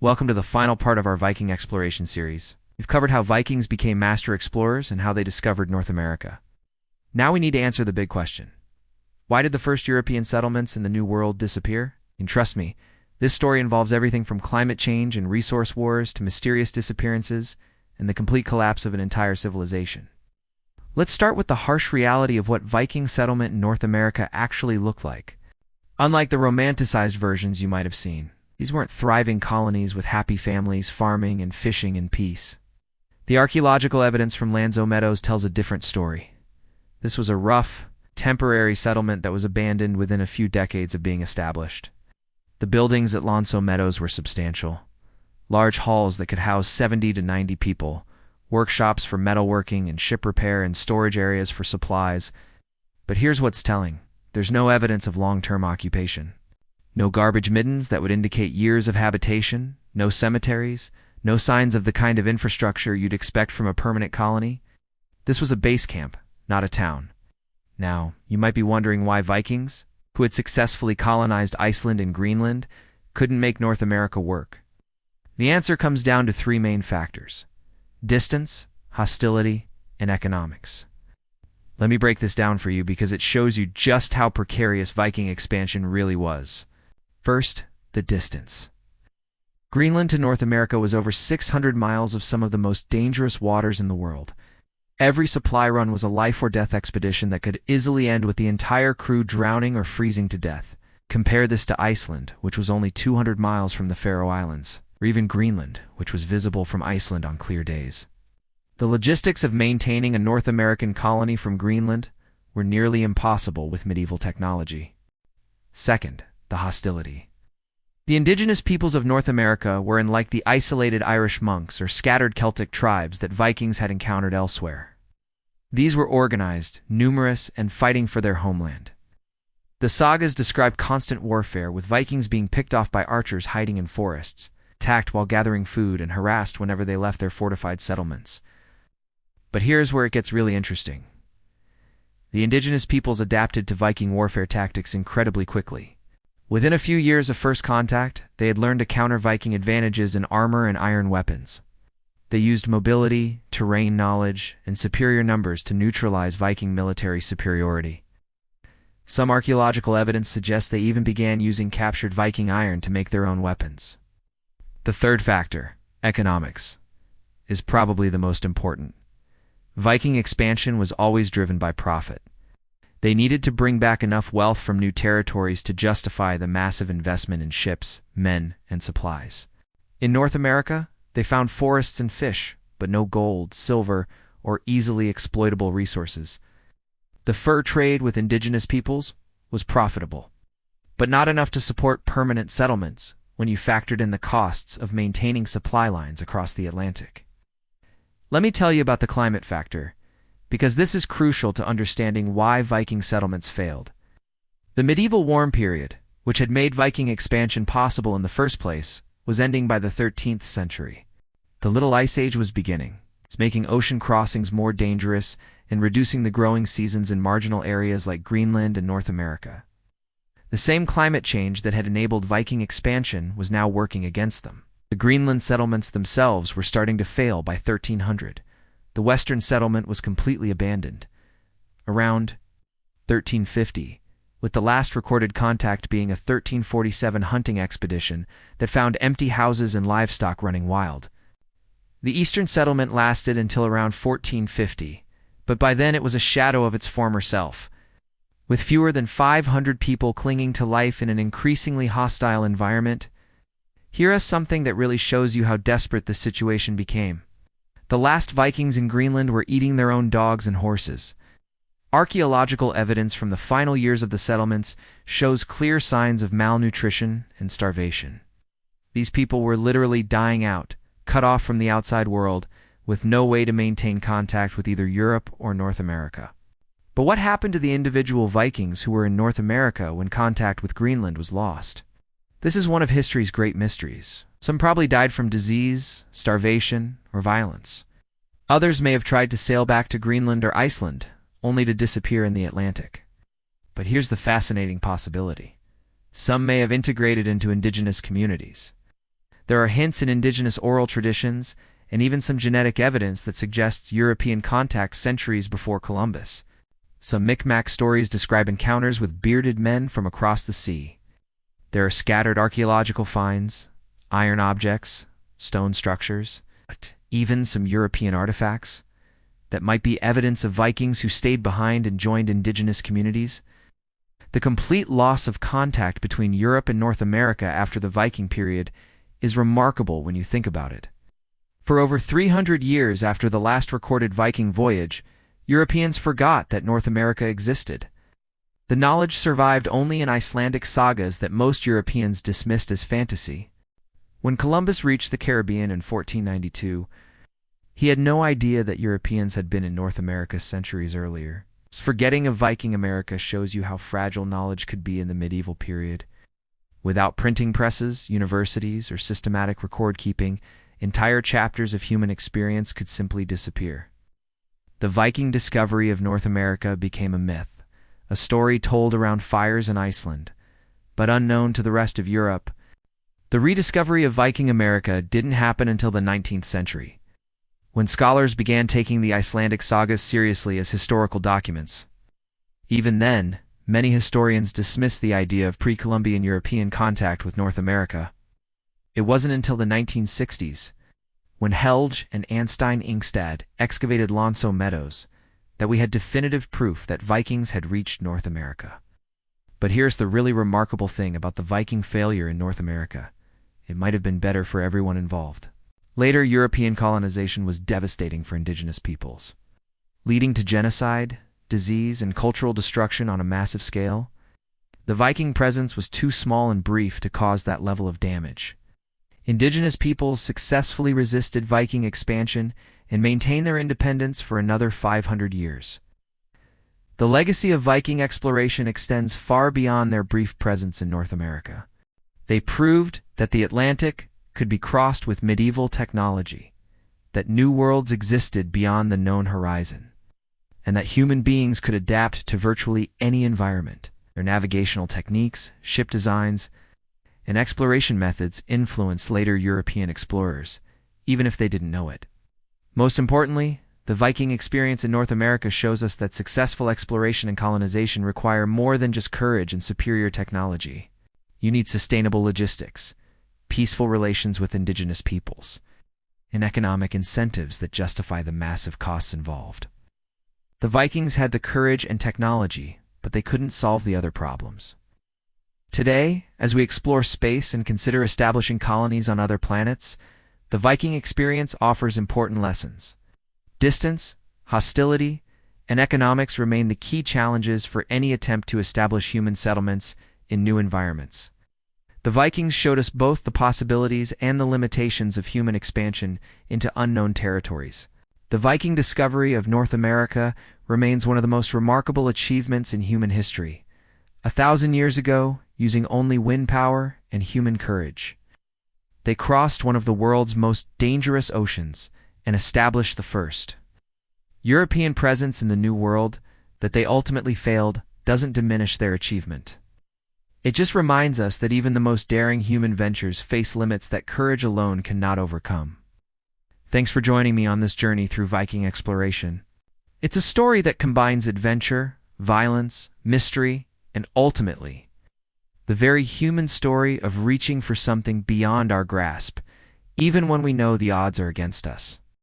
Welcome to the final part of our Viking exploration series. We've covered how Vikings became master explorers and how they discovered North America. Now we need to answer the big question. Why did the first European settlements in the New World disappear? And trust me, this story involves everything from climate change and resource wars to mysterious disappearances and the complete collapse of an entire civilization. Let's start with the harsh reality of what Viking settlement in North America actually looked like. Unlike the romanticized versions you might have seen, these weren't thriving colonies with happy families farming and fishing in peace. The archaeological evidence from Lanzo Meadows tells a different story. This was a rough, temporary settlement that was abandoned within a few decades of being established. The buildings at Lanzo Meadows were substantial. Large halls that could house 70 to 90 people, workshops for metalworking and ship repair and storage areas for supplies. But here's what's telling. There's no evidence of long-term occupation. No garbage middens that would indicate years of habitation, no cemeteries, no signs of the kind of infrastructure you'd expect from a permanent colony. This was a base camp, not a town. Now, you might be wondering why Vikings, who had successfully colonized Iceland and Greenland, couldn't make North America work. The answer comes down to three main factors: distance, hostility, and economics. Let me break this down for you because it shows you just how precarious Viking expansion really was. First, the distance. Greenland to North America was over 600 miles of some of the most dangerous waters in the world. Every supply run was a life-or-death expedition that could easily end with the entire crew drowning or freezing to death. Compare this to Iceland, which was only 200 miles from the Faroe Islands, or even Greenland, which was visible from Iceland on clear days. The logistics of maintaining a North American colony from Greenland were nearly impossible with medieval technology. Second, the hostility. The indigenous peoples of North America were unlike the isolated Irish monks or scattered Celtic tribes that Vikings had encountered elsewhere. These were organized, numerous, and fighting for their homeland. The sagas describe constant warfare, with Vikings being picked off by archers hiding in forests, attacked while gathering food, and harassed whenever they left their fortified settlements. But here's where it gets really interesting. The indigenous peoples adapted to Viking warfare tactics incredibly quickly. Within a few years of first contact, they had learned to counter Viking advantages in armor and iron weapons. They used mobility, terrain knowledge, and superior numbers to neutralize Viking military superiority. Some archaeological evidence suggests they even began using captured Viking iron to make their own weapons. The third factor, economics, is probably the most important. Viking expansion was always driven by profit. They needed to bring back enough wealth from new territories to justify the massive investment in ships, men, and supplies. In North America, they found forests and fish, but no gold, silver, or easily exploitable resources. The fur trade with indigenous peoples was profitable, but not enough to support permanent settlements when you factored in the costs of maintaining supply lines across the Atlantic. Let me tell you about the climate factor, because this is crucial to understanding why Viking settlements failed. The medieval warm period, which had made Viking expansion possible in the first place, was ending by the 13th century. The Little Ice Age was beginning. It's making ocean crossings more dangerous and reducing the growing seasons in marginal areas like Greenland and North America. The same climate change that had enabled Viking expansion was now working against them. The Greenland settlements themselves were starting to fail by 1300. The western settlement was completely abandoned. Around 1350, with the last recorded contact being a 1347 hunting expedition that found empty houses and livestock running wild. The eastern settlement lasted until around 1450, but by then it was a shadow of its former self, with fewer than 500 people clinging to life in an increasingly hostile environment. Here is something that really shows you how desperate this situation became. The last Vikings in Greenland were eating their own dogs and horses. Archaeological evidence from the final years of the settlements shows clear signs of malnutrition and starvation. These people were literally dying out, cut off from the outside world, with no way to maintain contact with either Europe or North America. But what happened to the individual Vikings who were in North America when contact with Greenland was lost? This is one of history's great mysteries. Some probably died from disease, starvation, or violence. Others may have tried to sail back to Greenland or Iceland, only to disappear in the Atlantic. But here's the fascinating possibility. Some may have integrated into indigenous communities. There are hints in indigenous oral traditions and even some genetic evidence that suggests European contact centuries before Columbus. Some Micmac stories describe encounters with bearded men from across the sea. There are scattered archaeological finds, iron objects, stone structures, even some European artifacts that might be evidence of Vikings who stayed behind and joined indigenous communities. The complete loss of contact between Europe and North America after the Viking period is remarkable when you think about it. For over 300 years after the last recorded Viking voyage, Europeans forgot that North America existed. The knowledge survived only in Icelandic sagas that most Europeans dismissed as fantasy. When Columbus reached the Caribbean in 1492, he had no idea that Europeans had been in North America centuries earlier. Forgetting of Viking America shows you how fragile knowledge could be in the medieval period. Without printing presses, universities, or systematic record-keeping, entire chapters of human experience could simply disappear. The Viking discovery of North America became a myth, a story told around fires in Iceland, but unknown to the rest of Europe. The rediscovery of Viking America didn't happen until the 19th century, when scholars began taking the Icelandic sagas seriously as historical documents. Even then, many historians dismissed the idea of pre-Columbian European contact with North America. It wasn't until the 1960s, when Helge and Anstein Ingstad excavated Lonso Meadows, that we had definitive proof that Vikings had reached North America. But here's the really remarkable thing about the Viking failure in North America. It might have been better for everyone involved. Later European colonization was devastating for indigenous peoples, leading to genocide, disease, and cultural destruction on a massive scale. The Viking presence was too small and brief to cause that level of damage. Indigenous peoples successfully resisted Viking expansion and maintained their independence for another 500 years. The legacy of Viking exploration extends far beyond their brief presence in North America. They proved that the Atlantic could be crossed with medieval technology, that new worlds existed beyond the known horizon, and that human beings could adapt to virtually any environment. Their navigational techniques, ship designs, and exploration methods influenced later European explorers, even if they didn't know it. Most importantly, the Viking experience in North America shows us that successful exploration and colonization require more than just courage and superior technology. You need sustainable logistics, peaceful relations with indigenous peoples, and economic incentives that justify the massive costs involved. The Vikings had the courage and technology, but they couldn't solve the other problems. Today, as we explore space and consider establishing colonies on other planets, the Viking experience offers important lessons. Distance, hostility, and economics remain the key challenges for any attempt to establish human settlements in new environments. The Vikings showed us both the possibilities and the limitations of human expansion into unknown territories. The Viking discovery of North America remains one of the most remarkable achievements in human history. 1,000 years ago, using only wind power and human courage, they crossed one of the world's most dangerous oceans and established the first European presence in the New World. That they ultimately failed doesn't diminish their achievement. It just reminds us that even the most daring human ventures face limits that courage alone cannot overcome. Thanks for joining me on this journey through Viking exploration. It's a story that combines adventure, violence, mystery, and ultimately, the very human story of reaching for something beyond our grasp, even when we know the odds are against us.